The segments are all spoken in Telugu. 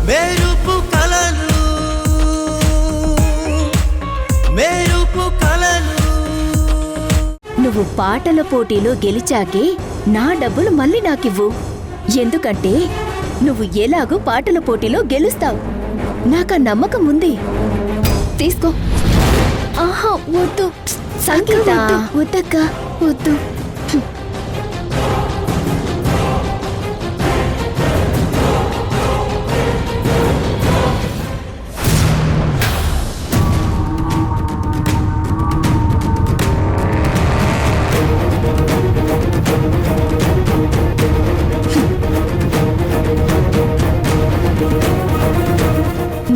మెరుపు కలలు మెరుపు కలలు. నువ్వు పాటల పోటీలో గెలిచాకే నా డబ్బులు మళ్ళీ నాకివ్వు. ఎందుకంటే నువ్వు ఎలాగూ పాటల పోటీలో గెలుస్తావు. నాకా నమ్మకం ఉంది. తీసుకో. ఆహా వద్దు సంగీత, వద్దక్క వద్దు.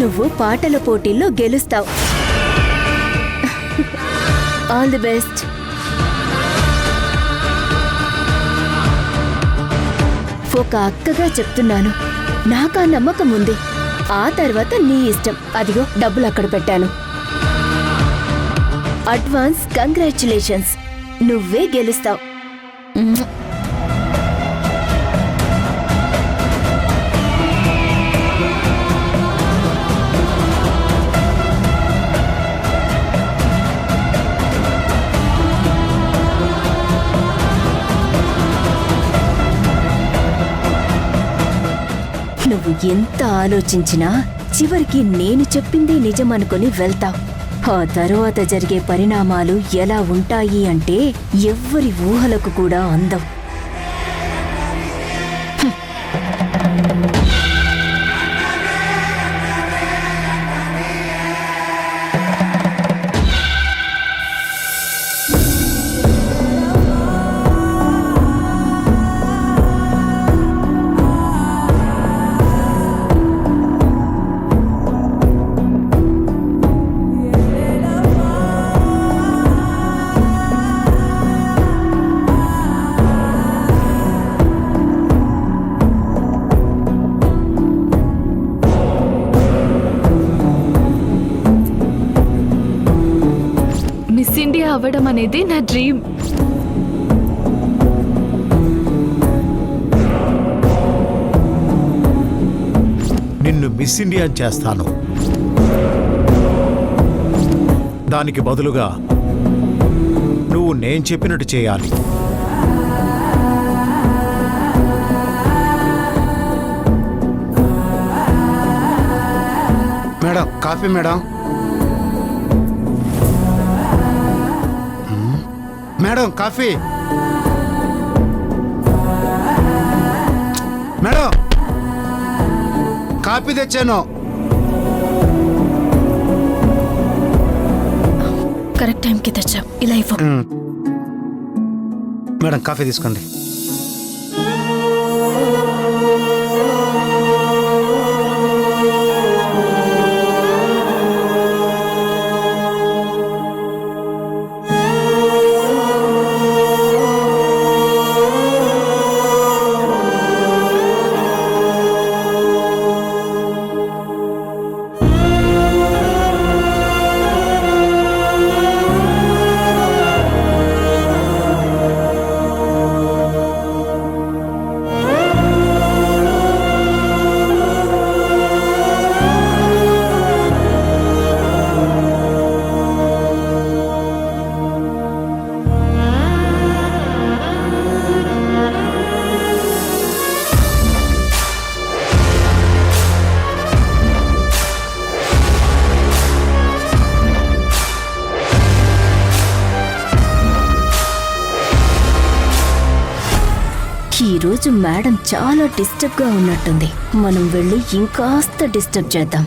నువ్వు పాటల పోటీల్లో గెలుస్తావు. All the best. ఒక అక్కగా చెప్తున్నాను, నాకా నమ్మకం ఉంది. ఆ తర్వాత నీ ఇష్టం. అదిగో డబ్బులు అక్కడ పెట్టాను. Advance congratulations. నువ్వే గెలుస్తావు. నువ్వు ఎంత ఆలోచించినా చివరికి నేను చెప్పింది నిజమనుకుని వెళ్తావు. ఆ తర్వాత జరిగే పరిణామాలు ఎలా ఉంటాయి అంటే ఎవ్వరి ఊహలకు కూడా అందం. మిస్ ఇండియా అవ్వడం అనేది నా డ్రీమ్. నిన్ను మిస్ ఇండియా చేస్తాను. దానికి బదులుగా నువ్వు నేను చెప్పినట్టు చేయాలి. Madam coffee madam. Madam coffee. Madam coffee తెచ్చాను. కరెక్ట్ టైంకి తెచ్చావు. ఇలా ఇవ్వు. మేడం కాఫీ తీసుకోండి. ఈరోజు మేడం చాలా డిస్టర్బ్గా ఉన్నట్టుంది. మనం వెళ్ళి ఇంకాస్త డిస్టర్బ్ చేద్దాం.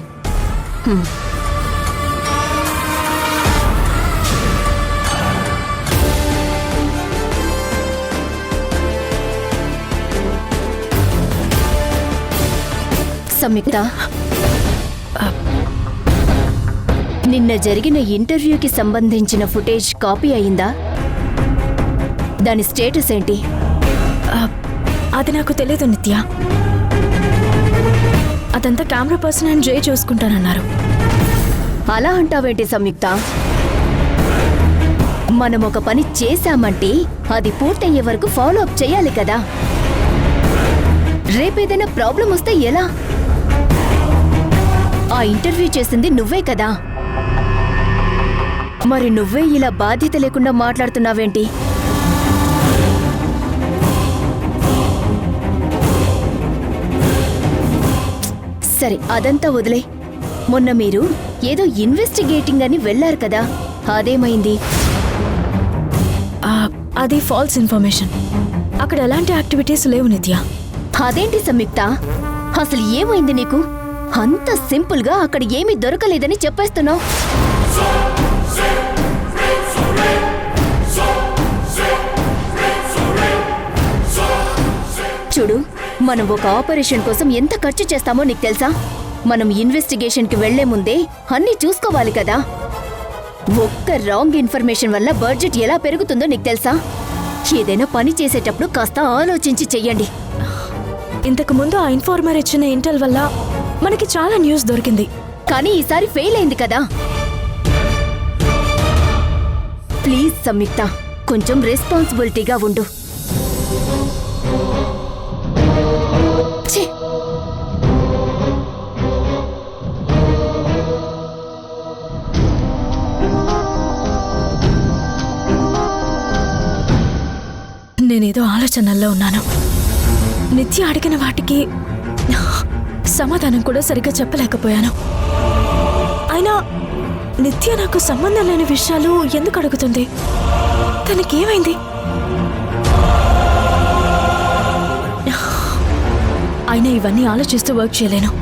సంయుక్త, నిన్న జరిగిన ఇంటర్వ్యూకి సంబంధించిన ఫుటేజ్ కాపీ అయిందా? దాని స్టేటస్ ఏంటి? అది నాకు తెలియదు నిత్య. అదంతా కెమెరా పర్సన్ అండ్ జై చూసుకుంటానన్నారు. అలా అంటావేంటి సంయుక్త? మనం ఒక పని చేశామంటే అది పూర్తయ్యే వరకు ఫాలో అప్ చేయాలి కదా. రేపేదైనా ప్రాబ్లం వస్తే ఎలా? ఆ ఇంటర్వ్యూ చేసింది నువ్వే కదా, మరి నువ్వే ఇలా బాధ్యత లేకుండా మాట్లాడుతున్నావేంటి? సరే, అదంతా వదిలే. మొన్న మీరు ఏదో ఇన్వెస్టిగేటింగ్ అని వెళ్లారు కదా, అదేమైంది? అది ఫాల్స్ ఇన్ఫర్మేషన్. అక్కడ ఎలాంటి యాక్టివిటీస్ లేవు నిత్య. అదేంటి సంయుక్త, అసలు ఏమైంది నీకు? అంత సింపుల్ గా అక్కడ ఏమీ దొరకలేదని చెప్పేస్తున్నావు. చూడు, మనం ఒక ఆపరేషన్ కోసం ఎంత ఖర్చు చేస్తామో నీకు తెలుసా? మనం ఇన్వెస్టిగేషన్ కి వెళ్లే ముందే అన్నీ చూసుకోవాలి కదా. ఒక్క రాంగ్ ఇన్ఫర్మేషన్ వల్ల బడ్జెట్ ఎలా పెరుగుతుందో నీకు తెలుసా? ఏదైనా పని చేసేటప్పుడు కాస్త ఆలోచించి చెయ్యండి. ఇంతకు ముందు ఆ ఇన్ఫార్మర్ ఇచ్చిన ఇంటెల్ వల్ల మనకి చాలా న్యూస్ దొరికింది. కానీ ఈసారి ఫెయిల్ అయింది కదా. ప్లీజ్ సంయుక్త, కొంచెం రెస్పాన్సిబిలిటీగా ఉండు. ఛీ! నేనేదో ఆలోచనల్లో ఉన్నాను. నిత్య అడిగిన వాటికి సమాధానం కూడా సరిగ్గా చెప్పలేకపోయాను. అయినా నిత్య నాకు సంబంధం లేని విషయాలు ఎందుకు అడుగుతుంది? తనకేమైంది? అయినా ఇవన్నీ ఆలోచిస్తూ వర్క్ చేయలేను.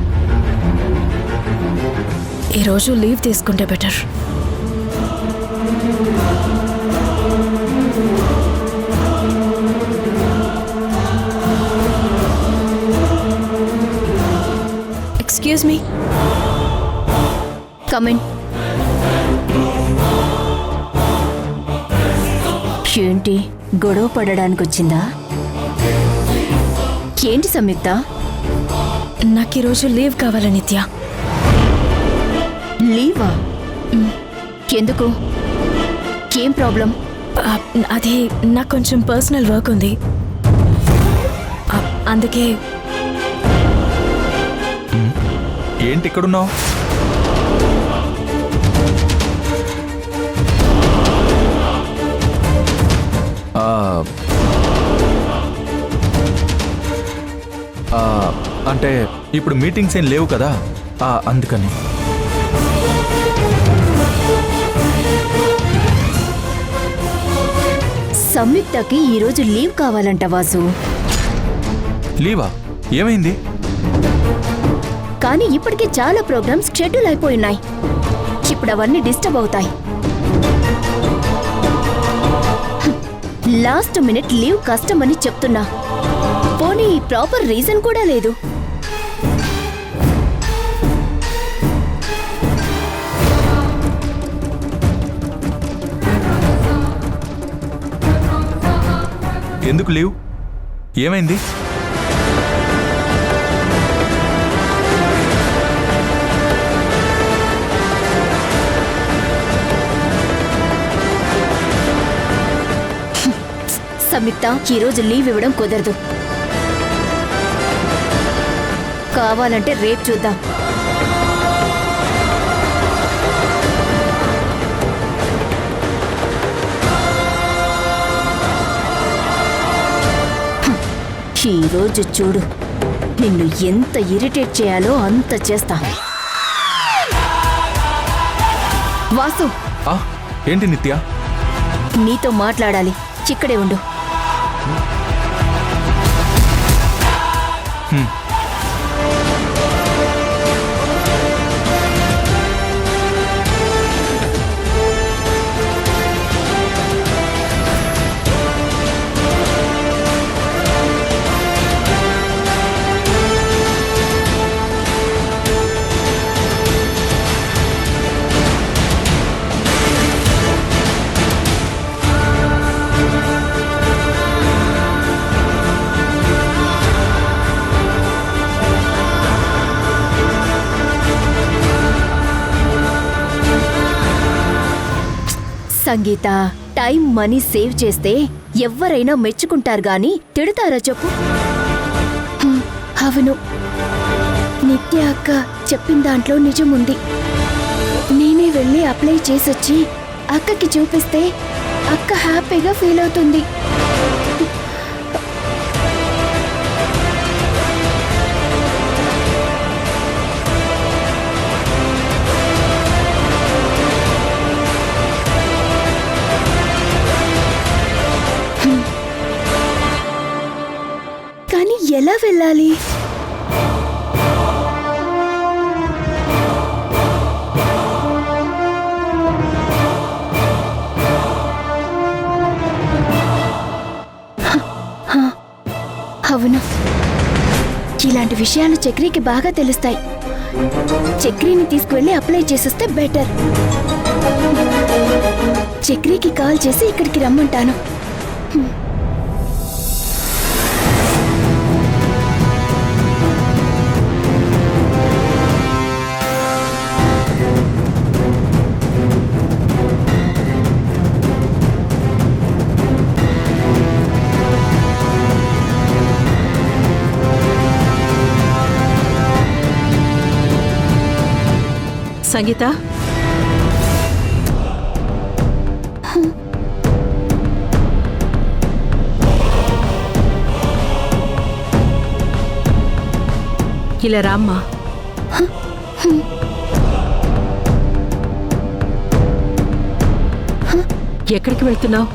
ఈరోజు లీవ్ తీసుకుంటే బెటర్. Excuse me. కమిన్. ఏంటి, గొడవ పడడానికి వచ్చిందా? ఏంటి సంయుక్త? నాకు ఈరోజు లీవ్ కావాలి నిత్య. లీవా? ఎందుకు? ఏం ప్రాబ్లం? అది నాకు కొంచెం పర్సనల్ వర్క్ ఉంది, అందుకే. ఏంటి ఇక్కడున్నావు? అంటే ఇప్పుడు మీటింగ్స్ ఏం లేవు కదా, అందుకని. సంయుక్తకి ఈరోజు లీవ్ కావాలంట వాసు. లీవా? ఏమైంది? కానీ ఇప్పటికే చాలా ప్రోగ్రామ్స్ షెడ్యూల్ అయిపోయినాయి. ఇప్పుడు అవన్నీ డిస్టర్బ్ అవుతాయి. లాస్ట్ మినిట్ లీవ్ కష్టమని చెప్తున్నా. పోనీ ప్రాపర్ రీజన్ కూడా లేదు. ఎందుకు లీవ్? ఏమైంది? సంయుక్త, ఈరోజు లీవ్ ఇవ్వడం కుదరదు. కావాలంటే రేపు చూద్దాం. ఈరోజు చూడు, నిన్ను ఎంత ఇరిటేట్ చేయాలో అంత చేస్తా. వాసు, ఏంటి నిత్య? నీతో మాట్లాడాలి. ఇక్కడే ఉండు. సంగీత, టైం మనీ సేవ్ చేస్తే ఎవ్వరైనా మెచ్చుకుంటారు గాని తిడతారా చెప్పు? అవును, నిత్య అక్క చెప్పిన దాంట్లో నిజం ఉంది. నేనే వెళ్ళి అప్లై చేసొచ్చి అక్కకి చూపిస్తే అక్క హ్యాపీగా ఫీల్ అవుతుంది. కానీ ఎలా వెళ్ళాలి? అవును, ఇలాంటి విషయాలు చక్రికి బాగా తెలుస్తాయి. చక్రిని తీసుకువెళ్ళి అప్లై చేసేస్తే బెటర్. చక్రికి కాల్ చేసి ఇక్కడికి రమ్మంటాను. సంగీత, ఇలా రామ్మా. ఎక్కడికి వెళ్తున్నావు?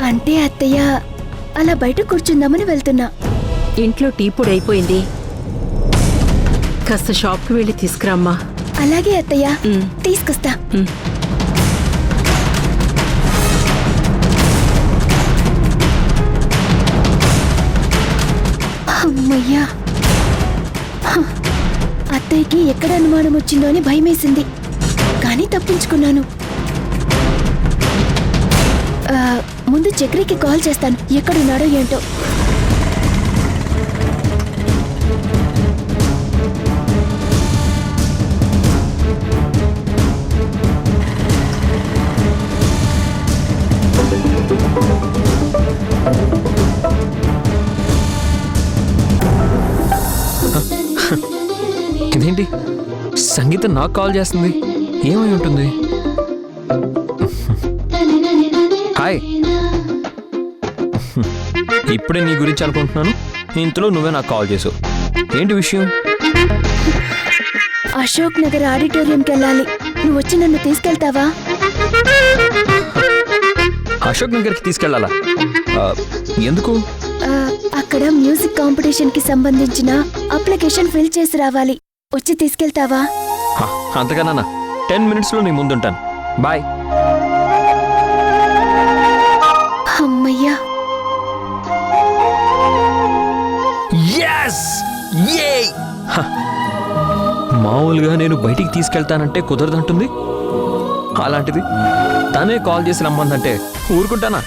అంటే అత్తయ్య, అలా బయట కూర్చుందామని వెళ్తున్నా. ఇంట్లో టీ పొడి అయిపోయింది, కాస్త షాప్కి వెళ్ళి తీసుకురామ్మా. అలాగే అత్తయ్య, తీసుకొస్తా. అమ్మయ్యా, అత్తయ్యకి ఎక్కడ అనుమానం వచ్చిందో అని భయమేసింది, కానీ తప్పించుకున్నాను. ముందు చక్రికి కాల్ చేస్తాను, ఎక్కడున్నాడో ఏంటో. ఇదేంటి, సంగీత నాకు కాల్ చేస్తుంది? ఏమై ఉంటుంది? హాయ్, ఇప్పుడే నీ గురించి అనుకుంటున్నాను, ఇంతలో నువ్వే నాకు కాల్ చేసావు. ఏంటి విషయం? అశోక్ నగర్ ఆడిటోరియంకి వెళ్ళాలి. నువ్వు వచ్చి నన్ను తీసుకెళ్తావా? అశోక్ నగర్కి తీసుకెళ్ళాలా? ఎందుకు? అక్కడ మ్యూజిక్ కాంపిటీషన్ కి సంబంధించిన అప్లికేషన్ ఫిల్ చేసి రావాలి. వచ్చి తీసుకెళ్తావా? అంతకన్నా 10 minutesలో నీ ముందుంటాను. బాయ్. అమ్మయ్యా, మామూలుగా నేను బయటికి తీసుకెళ్తానంటే కుదరదంటుంది, అలాంటిది తనే కాల్ చేసి రమ్మందంటే ఊరుకుంటానా?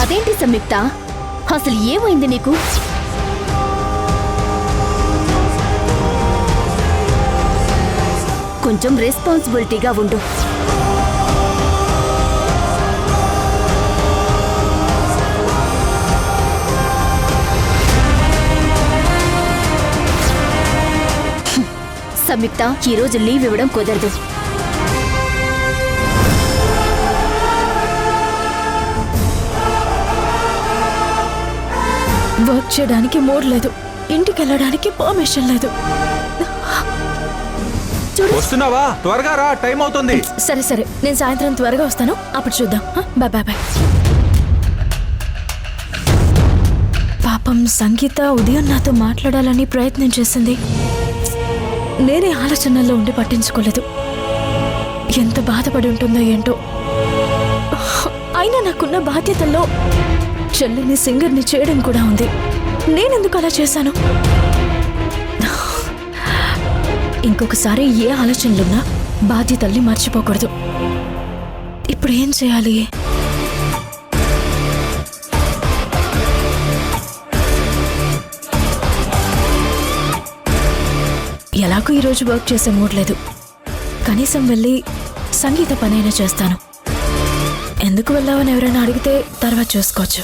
అదేంటి సంయుక్త, అసలు ఏమైంది నీకు? కొంచెం రెస్పాన్సిబిలిటీగా ఉండు. సంయుక్త, ఈరోజు లీవ్ ఇవ్వడం కుదరదు. వర్క్ చేయడానికి మూడ్ లేదు, ఇంటికి వెళ్ళడానికి పర్మిషన్ లేదు. వస్తున్నావా? త్వరగా రా, టైం అవుతుంది. సరే సరే, నేను సాయంత్రం త్వరగా వస్తాను, అప్పుడు చూద్దాం. Bye bye bye. పాపం సంగీత ఉదయం నాతో మాట్లాడాలని ప్రయత్నం చేసింది. నేనే ఆలోచనల్లో ఉండి పట్టించుకోలేదు. ఎంత బాధపడి ఉంటుందో ఏంటో. అయినా నాకున్న బాధ్యతల్లో చెల్లిని సింగర్ని చేయడం కూడా ఉంది. నేనెందుకు అలా చేశాను? ఇంకొకసారి ఏ ఆలోచనలున్నా బాధ్యతల్ని మర్చిపోకూడదు. ఇప్పుడు ఏం చేయాలి? ఎలాగో ఈరోజు వర్క్ చేసే మూడ్ లేదు. కనీసం వెళ్ళి సంగీత పనైనా చేస్తాను. ఎందుకు వెళ్ళావని ఎవరైనా అడిగితే తర్వాత చూసుకోవచ్చు.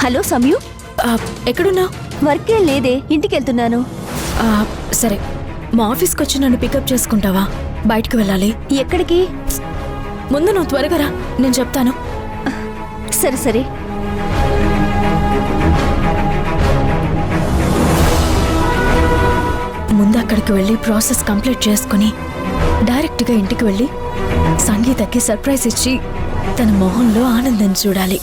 హలో సమయు, ఎక్కడున్నావు? వర్కేం లేదే, ఇంటికి వెళ్తున్నాను. సరే, మా ఆఫీస్కి వచ్చి నన్ను పికప్ చేసుకుంటావా? బయటికి వెళ్ళాలి. ఎక్కడికి? ముందు నువ్వు త్వరగా రా, నేను చెప్తాను. సరే సరే. ముందు అక్కడికి వెళ్ళి ప్రాసెస్ కంప్లీట్ చేసుకుని డైరెక్ట్గా ఇంటికి వెళ్ళి సంగీతకి సర్ప్రైజ్ ఇచ్చి తన మొహంలో ఆనందం చూడాలి.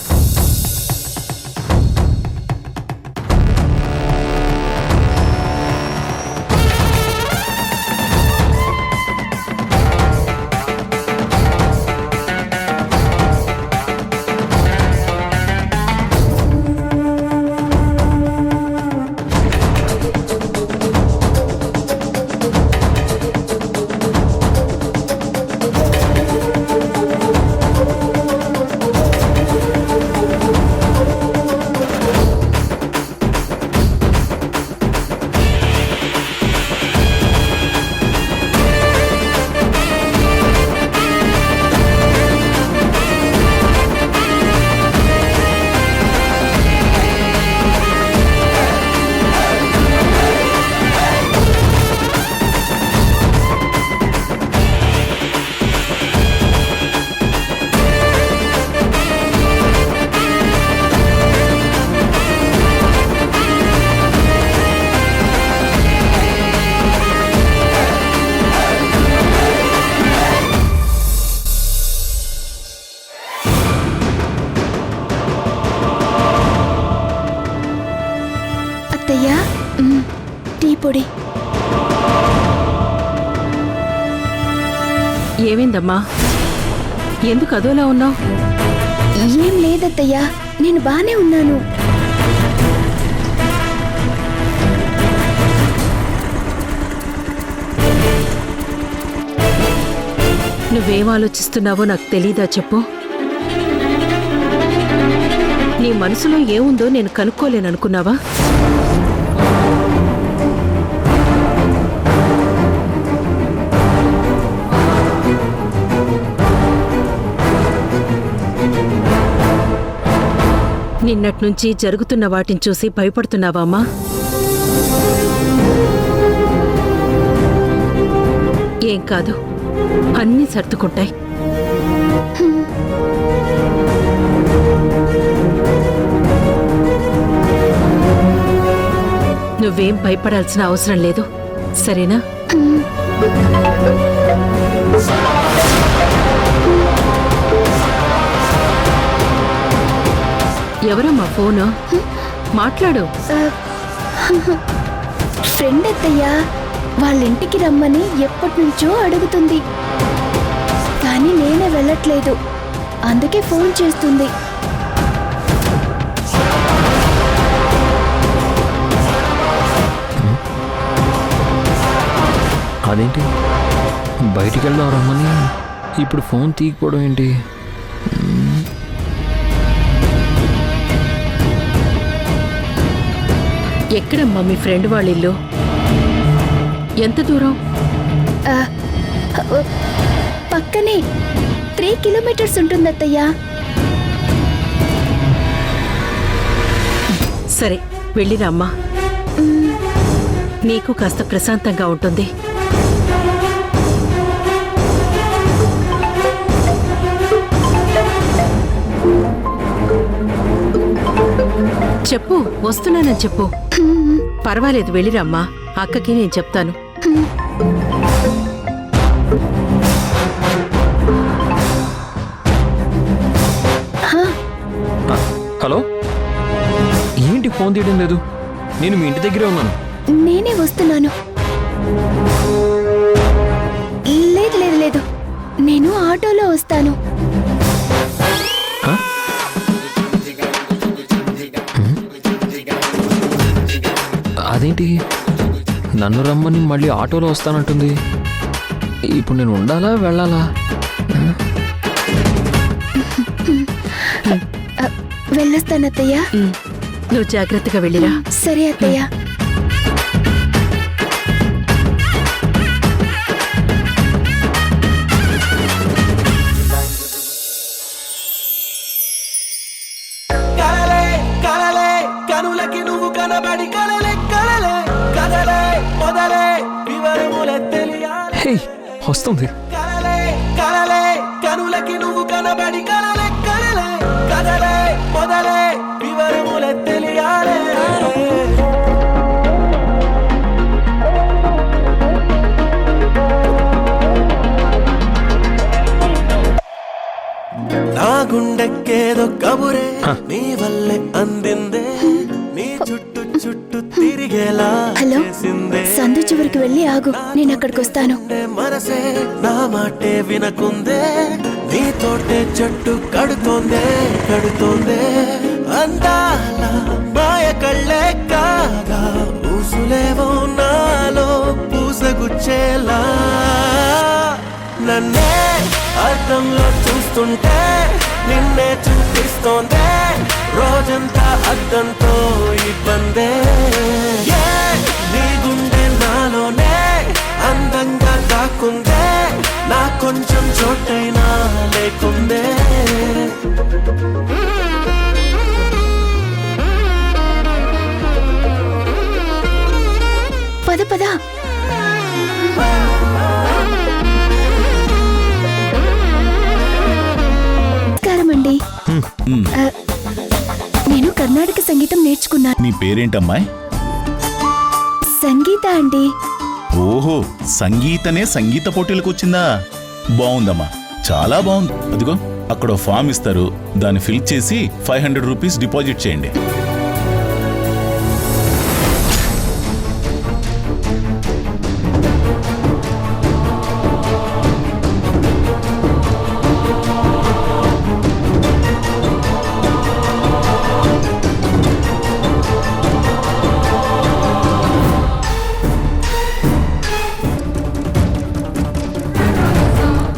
అత్తయ్యా, టీ పొడి. ఏమైందమ్మా? ఎందుకు అదోలా ఉన్నావు? ఏం లేదత్తయ్యా, నేను బానే ఉన్నాను. నువ్వేం ఆలోచిస్తున్నావో నాకు తెలీదా చెప్పు. నీ మనసులో ఏముందో నేను కనుక్కోలేననుకున్నావా? నిన్నట్నుంచి జరుగుతున్న వాటిని చూసి భయపడుతున్నావా అమ్మా? ఏం కాదు, అన్నీ సర్దుకుంటాయి. నువ్వేం భయపడాల్సిన అవసరం లేదు, సరేనా? ఎవరమ్మా ఫోను? మాట్లాడు. ఫ్రెండ్ అత్తయ్యా, వాళ్ళ ఇంటికి రమ్మని ఎప్పటి నుంచో అడుగుతుంది, కానీ నేనే వెళ్ళట్లేదు. అందుకే ఫోన్ చేస్తుంది. అదేంటి, బయటికి వెళ్దాం రమ్మని ఇప్పుడు ఫోన్ తీయకపోవడం ఏంటి? ఎక్కడమ్మా మీ ఫ్రెండ్ వాళ్ళ ఇల్లు? ఎంత దూరం? పక్కనే 3 కిలోమీటర్స్ ఉంటుంది అత్తయ్యా. సరే, వెళ్ళిరా అమ్మా, నీకు కాస్త ప్రశాంతంగా ఉంటుంది. చెప్పు, వస్తున్నానని చెప్పు. పర్వాలేదు, వెళ్ళిరమ్మా, అక్కకి నేను చెప్తాను. హలో, ఏంటి ఫోన్ తీయడం లేదు? నేను మీ ఇంటి దగ్గరే ఉన్నాను. నేనే వస్తున్నాను. లేదు లేదు లేదు, నేను ఆటోలో వస్తాను. అదేంటి నన్ను రమ్మని మళ్ళీ ఆటోలో వస్తానంటుంది. ఇప్పుడు నేను ఉండాలా వెళ్ళాలా? వెళ్ళొస్తాను అత్తయ్య. నువ్వు జాగ్రత్తగా వెళ్ళిరా. సరే అత్తయ్య. కలలే కలలే కనులకి నువ్వు కనబడి కలలే కలలే కదలే మొదలే వివరములే తెలియాలి. హే వస్తుంది. కలలే కలలే కనులకి నువ్వు కనబడి కలలే కలలే కదలే మొదలే వివరములే తెలియాలి. నా గుండెక్కేదో కబురే నీ వల్లే అందిందే, నీ చుట్టూ చుట్టూ తిరిగేలా హలో, చేసిందే. సందు చివరికి వెళ్ళి ఆగు, నేను అక్కడికి వస్తాను. గుండె మనసే నా మాటే వినకుందే, నీతోటే జట్టు కడుతోందే కడుతోందే. అందాల మాయ కళ్ళే కాగా ఊసులేవో నాలో పూసగుచ్చేలా, నన్నే అర్థంలో చూస్తుంటే నిన్నే చూపిస్తోందే, రోజంతా అద్దంతో ఇబ్బందే. నీ గుండె నాలోనే అందంగా దాక్కుందే, నా కొంచెం చోటైనా లేకుందే. పద పద. నమస్కారమండి. నేను కర్ణాటక సంగీతం నేర్చుకున్నాను. నీ పేరేంటమ్మాయి? సంగీత అండి. ఓహో, సంగీతనే సంగీత పోటీలకు వచ్చిందా? బాగుందమ్మా, చాలా బాగుంది. అదిగో అక్కడ ఫామ్ ఇస్తారు, దాన్ని ఫిల్ చేసి 500 రూపీస్ డిపాజిట్ చేయండి.